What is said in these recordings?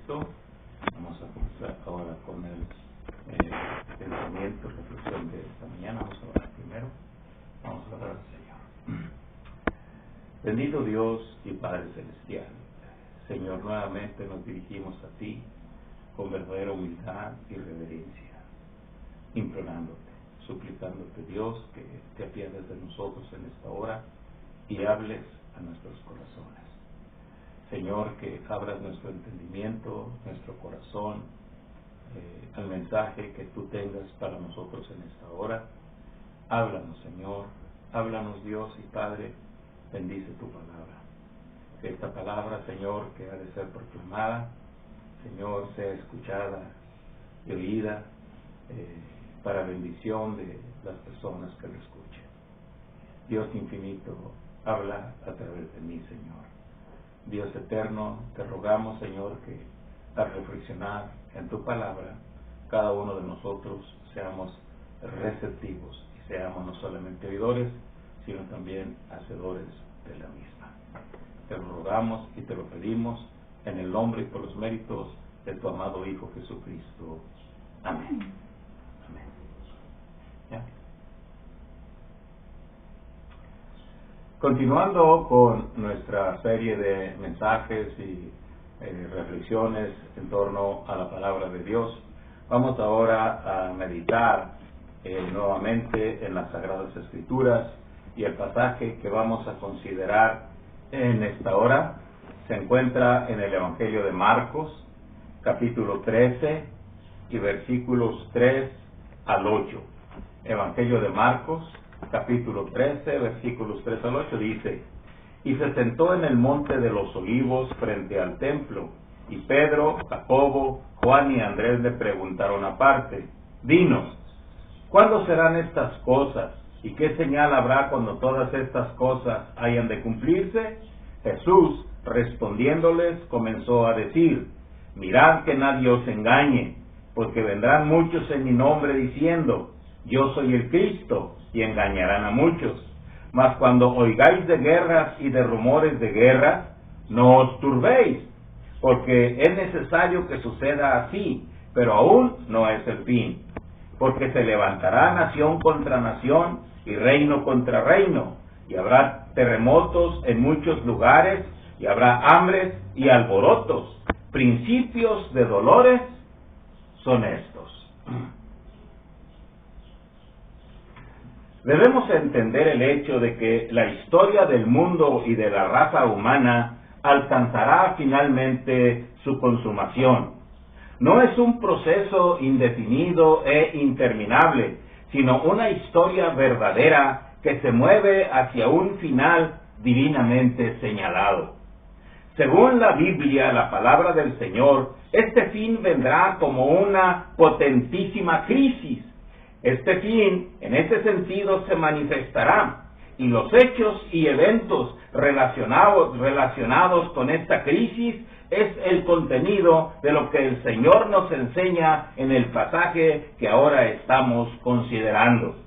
Cristo. Vamos a comenzar ahora con el pensamiento, reflexión de esta mañana. Vamos a orar primero. Vamos a orar al Señor. Bendito Dios y Padre Celestial, Señor, nuevamente nos dirigimos a ti con verdadera humildad y reverencia, implorándote, suplicándote, Dios, que te apiades de nosotros en esta hora y hables a nuestros corazones. Señor, que abras nuestro entendimiento, nuestro corazón, al mensaje que tú tengas para nosotros en esta hora. Háblanos, Señor, háblanos, Dios y Padre, bendice tu palabra. Que esta palabra, Señor, que ha de ser proclamada, Señor, sea escuchada y oída para bendición de las personas que lo escuchen. Dios infinito, habla a través de mí, Señor. Dios eterno, te rogamos, Señor, que al reflexionar en tu palabra, cada uno de nosotros seamos receptivos y seamos no solamente oidores, sino también hacedores de la misma. Te lo rogamos y te lo pedimos en el nombre y por los méritos de tu amado Hijo Jesucristo. Amén. Amén. ¿Ya? Continuando con nuestra serie de mensajes y reflexiones en torno a la palabra de Dios, vamos ahora a meditar nuevamente en las Sagradas Escrituras, y el pasaje que vamos a considerar en esta hora se encuentra en el Evangelio de Marcos, capítulo 13 y versículos 3 al 8. Evangelio de Marcos, capítulo 13, versículos 3 al 8, dice: Y se sentó en el monte de los Olivos frente al templo, y Pedro, Jacobo, Juan y Andrés le preguntaron aparte: Dinos, ¿cuándo serán estas cosas? ¿Y qué señal habrá cuando todas estas cosas hayan de cumplirse? Jesús, respondiéndoles, comenzó a decir: Mirad que nadie os engañe, porque vendrán muchos en mi nombre diciendo: Yo soy el Cristo, y engañarán a muchos. Mas cuando oigáis de guerras y de rumores de guerras, no os turbéis, porque es necesario que suceda así, pero aún no es el fin. Porque se levantará nación contra nación y reino contra reino, y habrá terremotos en muchos lugares, y habrá hambres y alborotos. Principios de dolores son estos. Debemos entender el hecho de que la historia del mundo y de la raza humana alcanzará finalmente su consumación. No es un proceso indefinido e interminable, sino una historia verdadera que se mueve hacia un final divinamente señalado. Según la Biblia, la palabra del Señor, este fin vendrá como una potentísima crisis. Este fin, en ese sentido, se manifestará, y los hechos y eventos relacionados con esta crisis es el contenido de lo que el Señor nos enseña en el pasaje que ahora estamos considerando.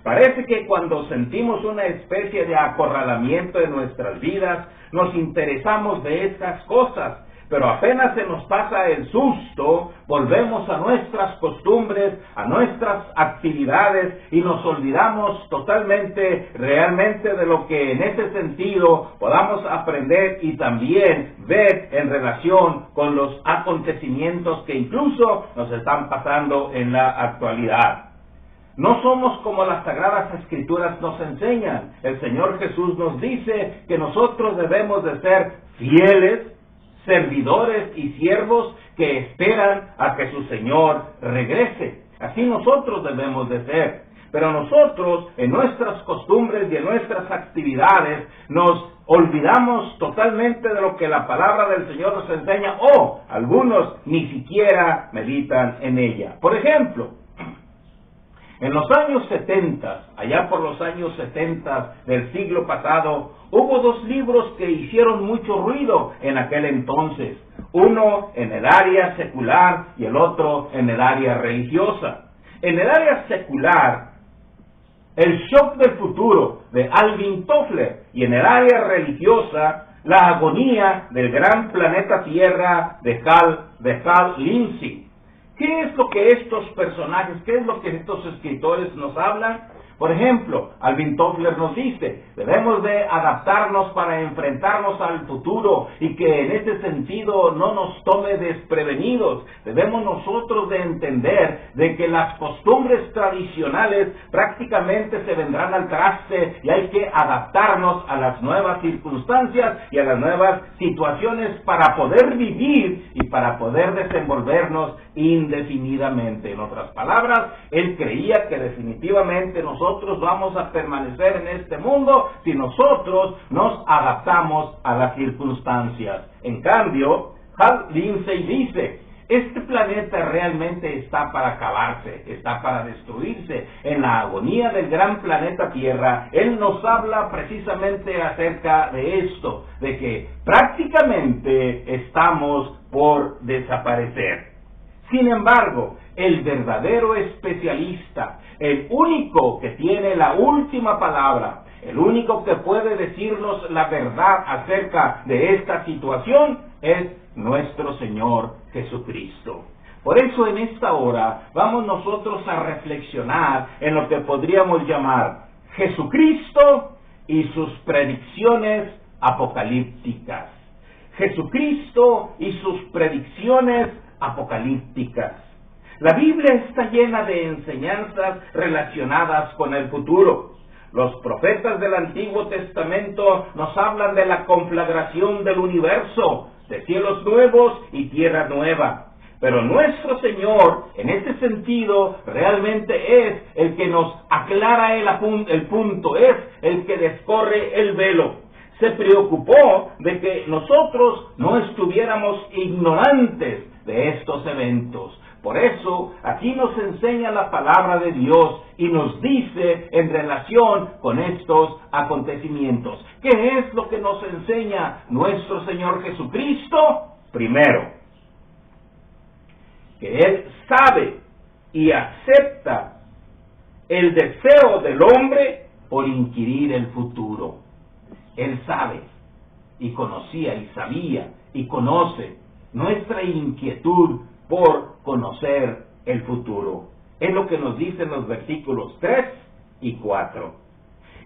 Parece que cuando sentimos una especie de acorralamiento en nuestras vidas, nos interesamos de estas cosas, pero apenas se nos pasa el susto, volvemos a nuestras costumbres, a nuestras actividades, y nos olvidamos totalmente, realmente, de lo que en ese sentido podamos aprender y también ver en relación con los acontecimientos que incluso nos están pasando en la actualidad. No somos como las Sagradas Escrituras nos enseñan. El Señor Jesús nos dice que nosotros debemos de ser fieles, servidores y siervos que esperan a que su Señor regrese. Así nosotros debemos de ser. Pero nosotros, en nuestras costumbres y en nuestras actividades, nos olvidamos totalmente de lo que la palabra del Señor nos enseña, o algunos ni siquiera meditan en ella. Por ejemplo, en los años 70, allá por los años 70 del siglo pasado, hubo dos libros que hicieron mucho ruido en aquel entonces. Uno en el área secular y el otro en el área religiosa. En el área secular, El shock del futuro, de Alvin Toffler, y en el área religiosa, la agonía del gran planeta Tierra de Hal Lindsey. ¿Qué es lo que estos personajes, qué es lo que estos escritores nos hablan? Por ejemplo, Alvin Toffler nos dice, debemos de adaptarnos para enfrentarnos al futuro y que en ese sentido no nos tome desprevenidos. Debemos nosotros de entender de que las costumbres tradicionales prácticamente se vendrán al traste y hay que adaptarnos a las nuevas circunstancias y a las nuevas situaciones para poder vivir y para poder desenvolvernos indefinidamente. En otras palabras, él creía que definitivamente nosotros vamos a permanecer en este mundo si nosotros nos adaptamos a las circunstancias. En cambio, Hal Lindsey dice, este planeta realmente está para acabarse, está para destruirse. En la agonía del gran planeta Tierra, él nos habla precisamente acerca de esto, de que prácticamente estamos por desaparecer. Sin embargo, el verdadero especialista, el único que tiene la última palabra, el único que puede decirnos la verdad acerca de esta situación, es nuestro Señor Jesucristo. Por eso en esta hora vamos nosotros a reflexionar en lo que podríamos llamar Jesucristo y sus predicciones apocalípticas. Jesucristo y sus predicciones apocalípticas. La Biblia está llena de enseñanzas relacionadas con el futuro. Los profetas del Antiguo Testamento nos hablan de la conflagración del universo, de cielos nuevos y tierra nueva. Pero nuestro Señor, en este sentido, realmente es el que nos aclara el punto, es el que descorre el velo. Se preocupó de que nosotros no estuviéramos ignorantes de estos eventos. Por eso, aquí nos enseña la palabra de Dios y nos dice en relación con estos acontecimientos. ¿Qué es lo que nos enseña nuestro Señor Jesucristo? Primero, que Él sabe y acepta el deseo del hombre por inquirir el futuro. Él sabe y conocía y sabía y conoce nuestra inquietud por conocer el futuro. Es lo que nos dicen los versículos 3 y 4.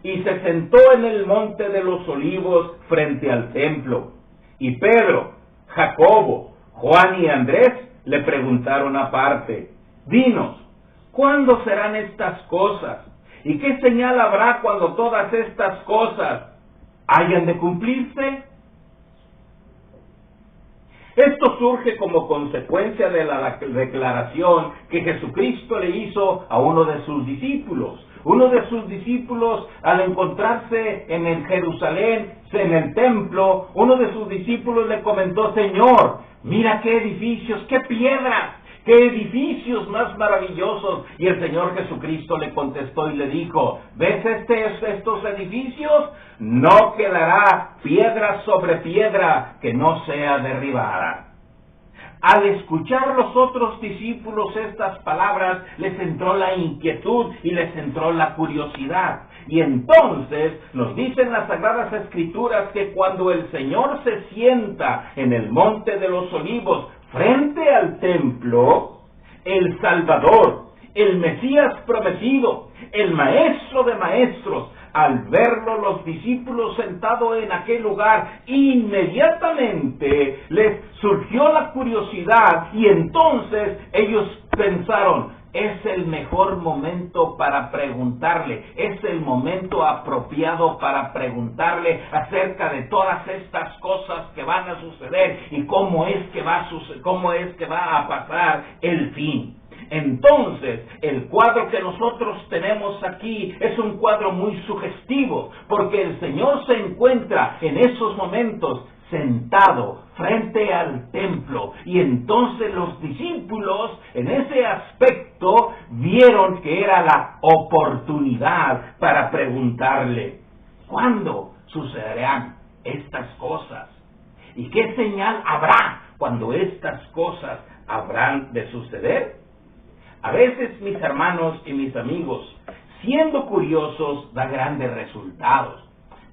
Y se sentó en el monte de los olivos frente al templo. Y Pedro, Jacobo, Juan y Andrés le preguntaron aparte, dinos, ¿cuándo serán estas cosas? ¿Y qué señal habrá cuando todas estas cosas hayan de cumplirse? Esto surge como consecuencia de la declaración que Jesucristo le hizo a uno de sus discípulos. Uno de sus discípulos, al encontrarse en el Jerusalén, en el templo, uno de sus discípulos le comentó, Señor, mira qué edificios, qué piedras, qué edificios más maravillosos. Y el Señor Jesucristo le contestó y le dijo, ¿ves estos edificios? No quedará piedra sobre piedra que no sea derribada. Al escuchar los otros discípulos estas palabras, les entró la inquietud y les entró la curiosidad. Y entonces nos dicen las Sagradas Escrituras que cuando el Señor se sienta en el Monte de los Olivos frente al templo, el Salvador, el Mesías prometido, el Maestro de Maestros, al verlo los discípulos sentados en aquel lugar, inmediatamente les surgió la curiosidad y entonces ellos pensaron, es el mejor momento para preguntarle, es el momento apropiado para preguntarle acerca de todas estas cosas que van a suceder y cómo es que va a pasar el fin. Entonces, el cuadro que nosotros tenemos aquí es un cuadro muy sugestivo, porque el Señor se encuentra en esos momentos sentado frente al templo, y entonces los discípulos en ese aspecto vieron que era la oportunidad para preguntarle, ¿cuándo sucederán estas cosas? ¿Y qué señal habrá cuando estas cosas habrán de suceder? A veces, mis hermanos y mis amigos, siendo curiosos da grandes resultados.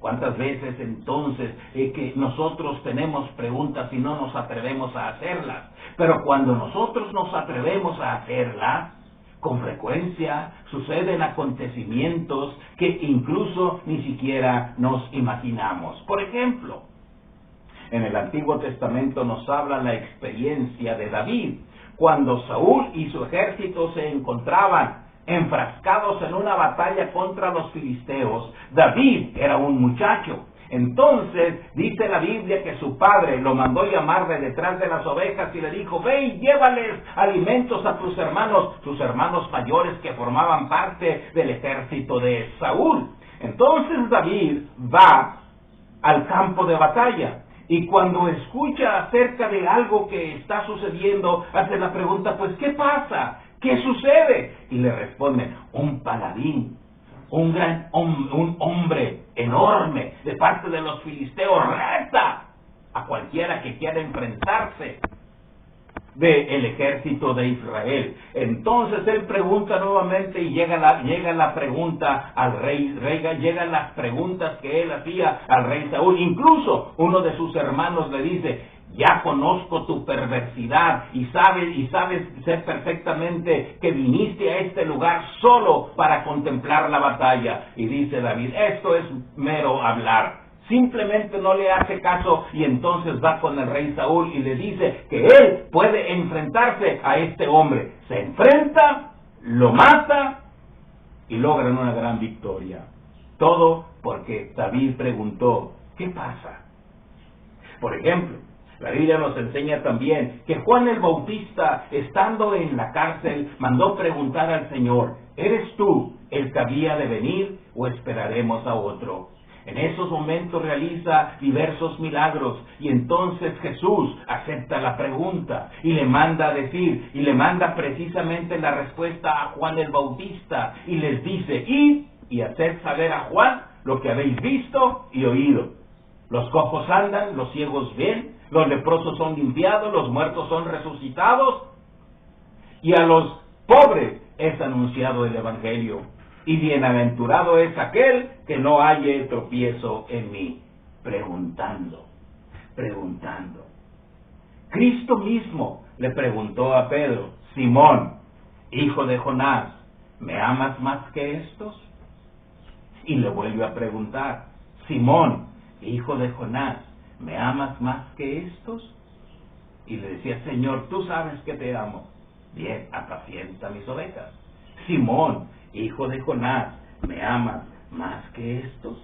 ¿Cuántas veces entonces que nosotros tenemos preguntas y no nos atrevemos a hacerlas? Pero cuando nosotros nos atrevemos a hacerlas, con frecuencia suceden acontecimientos que incluso ni siquiera nos imaginamos. Por ejemplo, en el Antiguo Testamento nos habla la experiencia de David, cuando Saúl y su ejército se encontraban enfrascados en una batalla contra los filisteos. David era un muchacho. Entonces dice la Biblia que su padre lo mandó llamar de detrás de las ovejas y le dijo: ve y llévales alimentos a tus hermanos mayores que formaban parte del ejército de Saúl. Entonces David va al campo de batalla y cuando escucha acerca de algo que está sucediendo, hace la pregunta: pues ¿qué pasa? ¿Qué sucede? Y le responden: un paladín, un hombre enorme de parte de los filisteos reta a cualquiera que quiera enfrentarse del ejército de Israel. Entonces él pregunta nuevamente y llega la pregunta al rey, llegan las preguntas que él hacía al rey Saúl. Incluso uno de sus hermanos le dice: ya conozco tu perversidad y sé perfectamente que viniste a este lugar solo para contemplar la batalla. Y dice David: esto es mero hablar. Simplemente no le hace caso y entonces va con el rey Saúl y le dice que él puede enfrentarse a este hombre. Se enfrenta, lo mata y logran una gran victoria. Todo porque David preguntó: ¿qué pasa? Por ejemplo, la Biblia nos enseña también que Juan el Bautista, estando en la cárcel, mandó preguntar al Señor: ¿eres tú el que había de venir o esperaremos a otro? En esos momentos realiza diversos milagros y entonces Jesús acepta la pregunta y le manda a decir, y le manda precisamente la respuesta a Juan el Bautista y les dice: id y haced saber a Juan lo que habéis visto y oído. Los cojos andan, los ciegos ven, los leprosos son limpiados, los muertos son resucitados y a los pobres es anunciado el Evangelio. Y bienaventurado es aquel que no halle tropiezo en mí. Preguntando. Cristo mismo le preguntó a Pedro: Simón, hijo de Jonás, ¿me amas más que estos? Y le vuelve a preguntar: Simón, hijo de Jonás, ¿me amas más que estos? Y le decía: Señor, tú sabes que te amo. Bien, apacienta mis ovejas. Simón, hijo de Jonás, ¿me amas más que estos?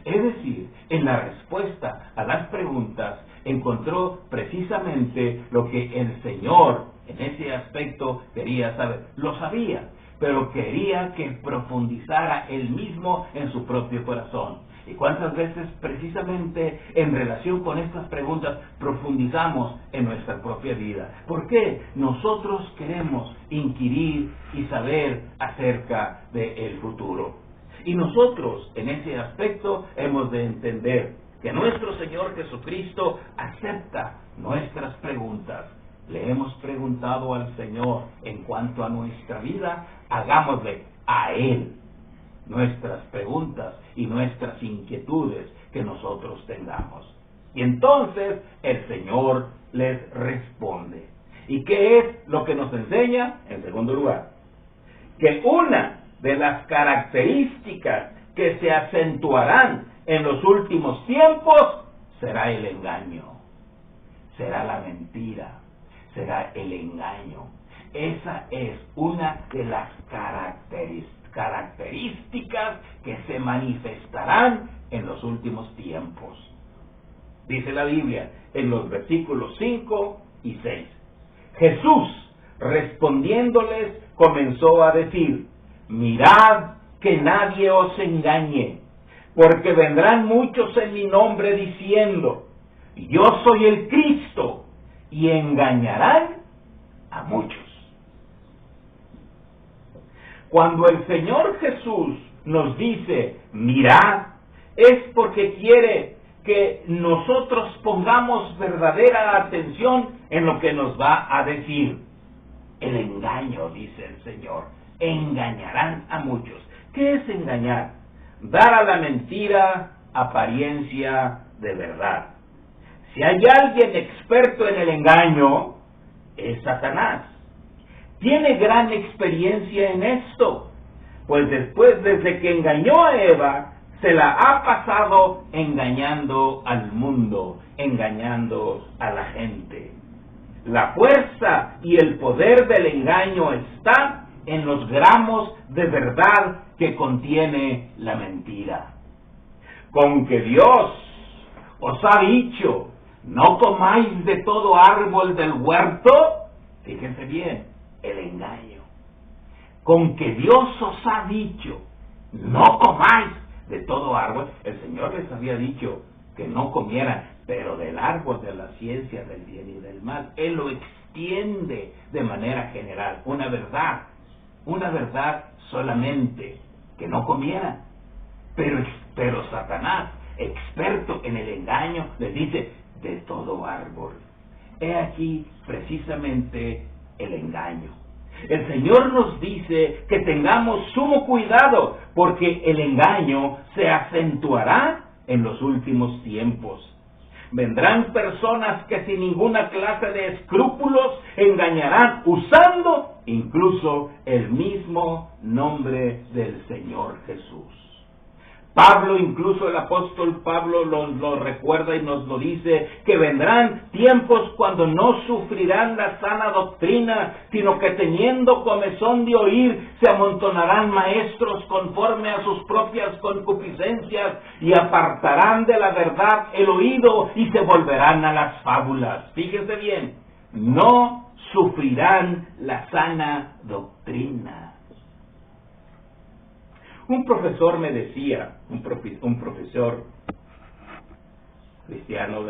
Es decir, en la respuesta a las preguntas encontró precisamente lo que el Señor en ese aspecto quería saber. Lo sabía, pero quería que profundizara él mismo en su propio corazón. ¿Y cuántas veces precisamente en relación con estas preguntas profundizamos en nuestra propia vida? ¿Por qué? Nosotros queremos inquirir y saber acerca del futuro. Y nosotros en ese aspecto hemos de entender que nuestro Señor Jesucristo acepta nuestras preguntas. Le hemos preguntado al Señor en cuanto a nuestra vida, hagámosle a Él nuestras preguntas y nuestras inquietudes que nosotros tengamos. Y entonces el Señor les responde. ¿Y qué es lo que nos enseña? En segundo lugar, que una de las características que se acentuarán en los últimos tiempos será el engaño, será la mentira, será el engaño. Esa es una de las características que se manifestarán en los últimos tiempos. Dice la Biblia en los versículos 5 y 6. Jesús, respondiéndoles, comenzó a decir: mirad que nadie os engañe, porque vendrán muchos en mi nombre diciendo: yo soy el Cristo, y engañarán a muchos. Cuando el Señor Jesús nos dice mirad, es porque quiere que nosotros pongamos verdadera atención en lo que nos va a decir. El engaño, dice el Señor, engañarán a muchos. ¿Qué es engañar? Dar a la mentira apariencia de verdad. Si hay alguien experto en el engaño, es Satanás. Tiene gran experiencia en esto, pues desde que engañó a Eva, se la ha pasado engañando al mundo, engañando a la gente. La fuerza y el poder del engaño está en los gramos de verdad que contiene la mentira. Con que Dios os ha dicho, no comáis de todo árbol del huerto, fíjense bien, el engaño. Con que Dios os ha dicho, no comáis de todo árbol, el Señor les había dicho que no comieran, pero del árbol de la ciencia del bien y del mal. Él lo extiende de manera general, una verdad solamente, que no comieran. Pero Satanás, experto en el engaño, les dice, de todo árbol. He aquí precisamente el engaño. El Señor nos dice que tengamos sumo cuidado, porque el engaño se acentuará en los últimos tiempos. Vendrán personas que sin ninguna clase de escrúpulos engañarán, usando incluso el mismo nombre del Señor Jesús. Pablo, incluso el apóstol Pablo lo recuerda y nos lo dice, que vendrán tiempos cuando no sufrirán la sana doctrina, sino que teniendo comezón de oír, se amontonarán maestros conforme a sus propias concupiscencias y apartarán de la verdad el oído y se volverán a las fábulas. Fíjense bien, no sufrirán la sana doctrina. Un profesor me decía, un profesor cristiano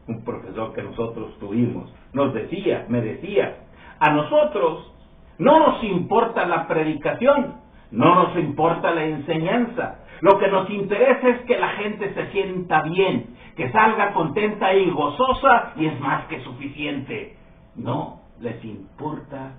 un profesor que nosotros tuvimos, me decía, a nosotros no nos importa la predicación, no nos importa la enseñanza, lo que nos interesa es que la gente se sienta bien, que salga contenta y gozosa, y es más que suficiente. No les importa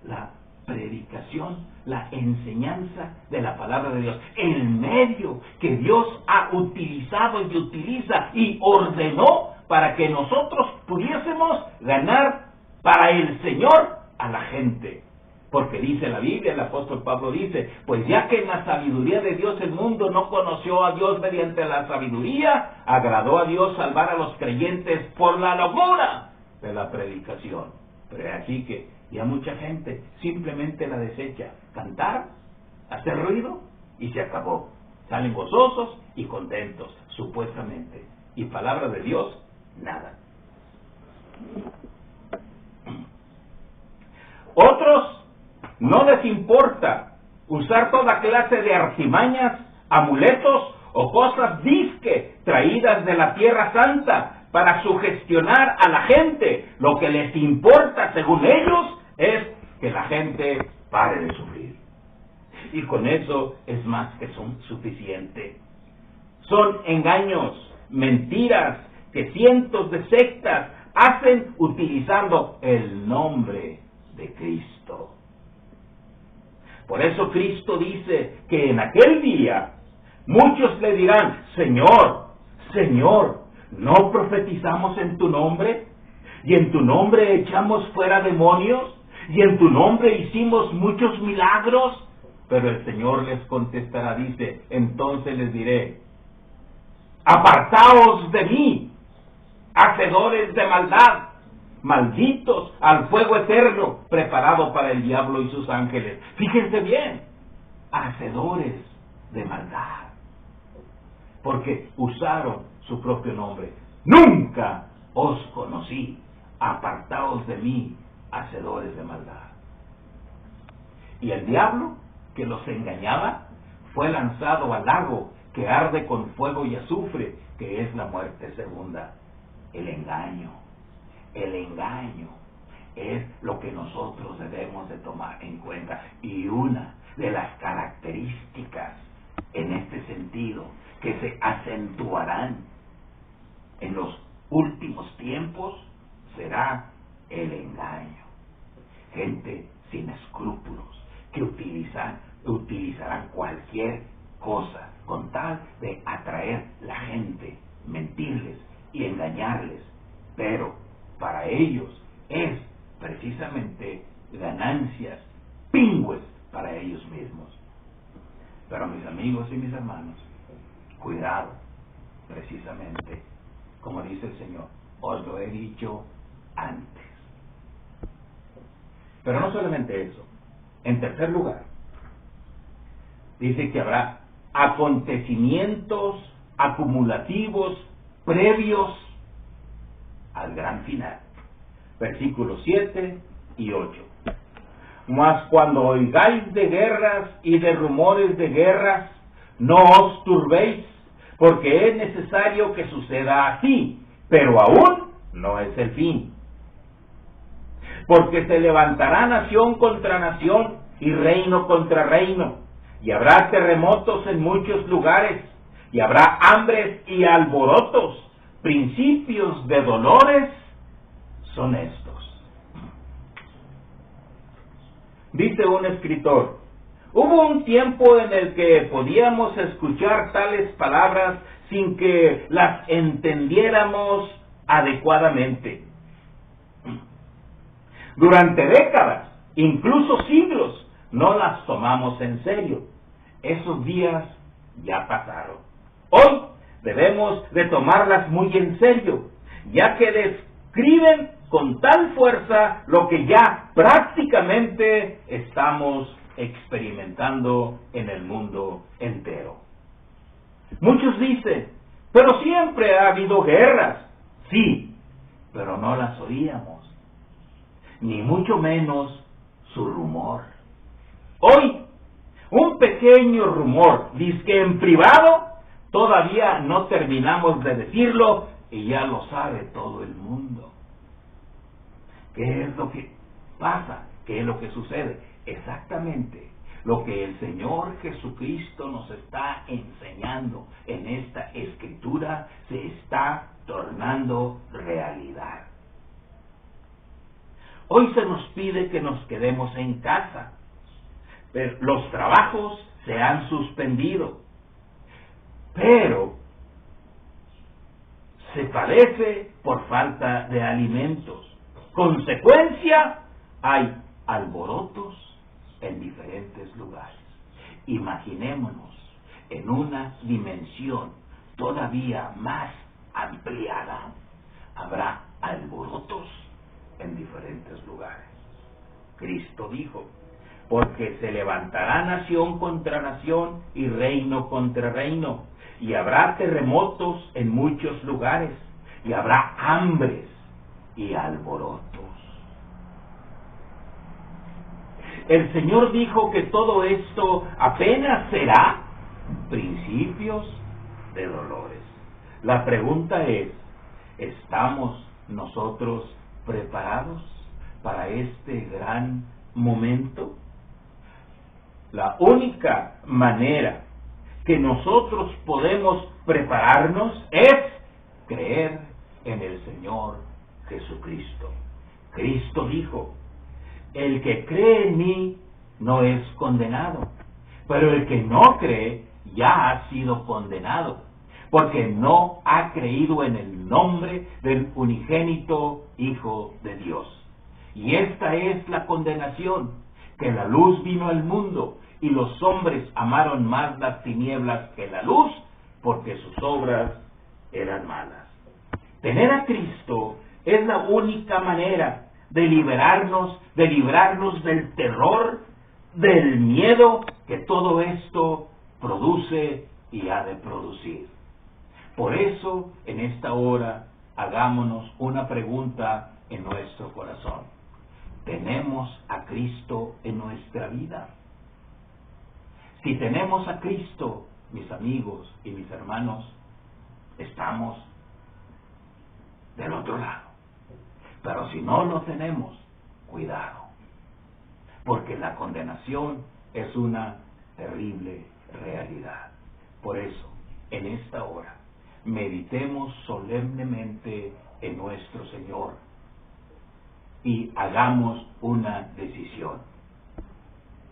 la predicación, la enseñanza de la palabra de Dios, el medio que Dios ha utilizado y utiliza y ordenó para que nosotros pudiésemos ganar para el Señor a la gente. Porque dice la Biblia, el apóstol Pablo dice, pues ya que en la sabiduría de Dios el mundo no conoció a Dios mediante la sabiduría, agradó a Dios salvar a los creyentes por la locura de la predicación. Pero así que ya mucha gente simplemente la desecha, cantar, hacer ruido y se acabó. Salen gozosos y contentos, supuestamente. Y palabra de Dios, nada. Otros no les importa usar toda clase de artimañas, amuletos o cosas disque traídas de la Tierra Santa para sugestionar a la gente. Lo que les importa, según ellos, es que la gente pare de sufrir. Y con eso es más que suficiente. Son engaños, mentiras que cientos de sectas hacen utilizando el nombre de Cristo. Por eso Cristo dice que en aquel día muchos le dirán, Señor, Señor, ¿no profetizamos en tu nombre? ¿Y en tu nombre echamos fuera demonios? ¿Y en tu nombre hicimos muchos milagros? Pero el Señor les contestará, dice, entonces les diré, apartaos de mí, hacedores de maldad, malditos al fuego eterno, preparado para el diablo y sus ángeles. Fíjense bien, hacedores de maldad, porque usaron su propio nombre. Nunca os conocí, apartaos de mí, hacedores de maldad. Y el diablo que los engañaba fue lanzado al lago que arde con fuego y azufre, que es la muerte segunda. El engaño es lo que nosotros debemos de tomar en cuenta, y una de las características en este sentido que se acentuarán en los últimos tiempos será el engaño. Gente sin escrúpulos que utilizarán cualquier cosa, con tal de atraer la gente, mentirles y engañarles. Pero para ellos es precisamente ganancias pingües para ellos mismos. Pero mis amigos y mis hermanos, cuidado, precisamente, como dice el Señor, os lo he dicho antes. Pero no solamente eso. En tercer lugar, dice que habrá acontecimientos acumulativos previos al gran final. Versículos 7 y 8. Mas cuando oigáis de guerras y de rumores de guerras, no os turbéis, porque es necesario que suceda así, pero aún no es el fin. Porque se levantará nación contra nación y reino contra reino, y habrá terremotos en muchos lugares, y habrá hambres y alborotos. Principios de dolores son estos. Dice un escritor, hubo un tiempo en el que podíamos escuchar tales palabras sin que las entendiéramos adecuadamente. Durante décadas, incluso siglos, no las tomamos en serio. Esos días ya pasaron. Hoy debemos de tomarlas muy en serio, ya que describen con tal fuerza lo que ya prácticamente estamos experimentando en el mundo entero. Muchos dicen, pero siempre ha habido guerras. Sí, pero no las oíamos, ni mucho menos su rumor. Hoy, un pequeño rumor, dizque en privado, todavía no terminamos de decirlo y ya lo sabe todo el mundo. ¿Qué es lo que pasa? ¿Qué es lo que sucede? Exactamente lo que el Señor Jesucristo nos está enseñando en esta escritura se está tornando realidad. Hoy se nos pide que nos quedemos en casa, pero los trabajos se han suspendido, pero se padece por falta de alimentos. Consecuencia, hay alborotos en diferentes lugares. Imaginémonos en una dimensión todavía más ampliada. Habrá alborotos en diferentes lugares. Cristo dijo, porque se levantará nación contra nación y reino contra reino, y habrá terremotos en muchos lugares, y habrá hambres y alborotos. El Señor dijo que todo esto apenas será principios de dolores. La pregunta es, ¿estamos nosotros preparados para este gran momento? La única manera que nosotros podemos prepararnos es creer en el Señor Jesucristo. Cristo dijo, el que cree en mí no es condenado, pero el que no cree ya ha sido condenado, porque no ha creído en el nombre del unigénito Hijo de Dios. Y esta es la condenación, que la luz vino al mundo, y los hombres amaron más las tinieblas que la luz, porque sus obras eran malas. Tener a Cristo es la única manera de librarnos del terror, del miedo que todo esto produce y ha de producir. Por eso, en esta hora, hagámonos una pregunta en nuestro corazón. ¿Tenemos a Cristo en nuestra vida? Si tenemos a Cristo, mis amigos y mis hermanos, estamos del otro lado. Pero si no lo tenemos, cuidado, porque la condenación es una terrible realidad. Por eso, en esta hora, meditemos solemnemente en nuestro Señor y hagamos una decisión.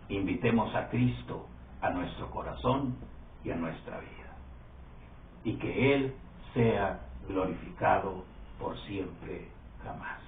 Invitemos a Cristo a nuestro corazón y a nuestra vida. Y que Él sea glorificado por siempre jamás.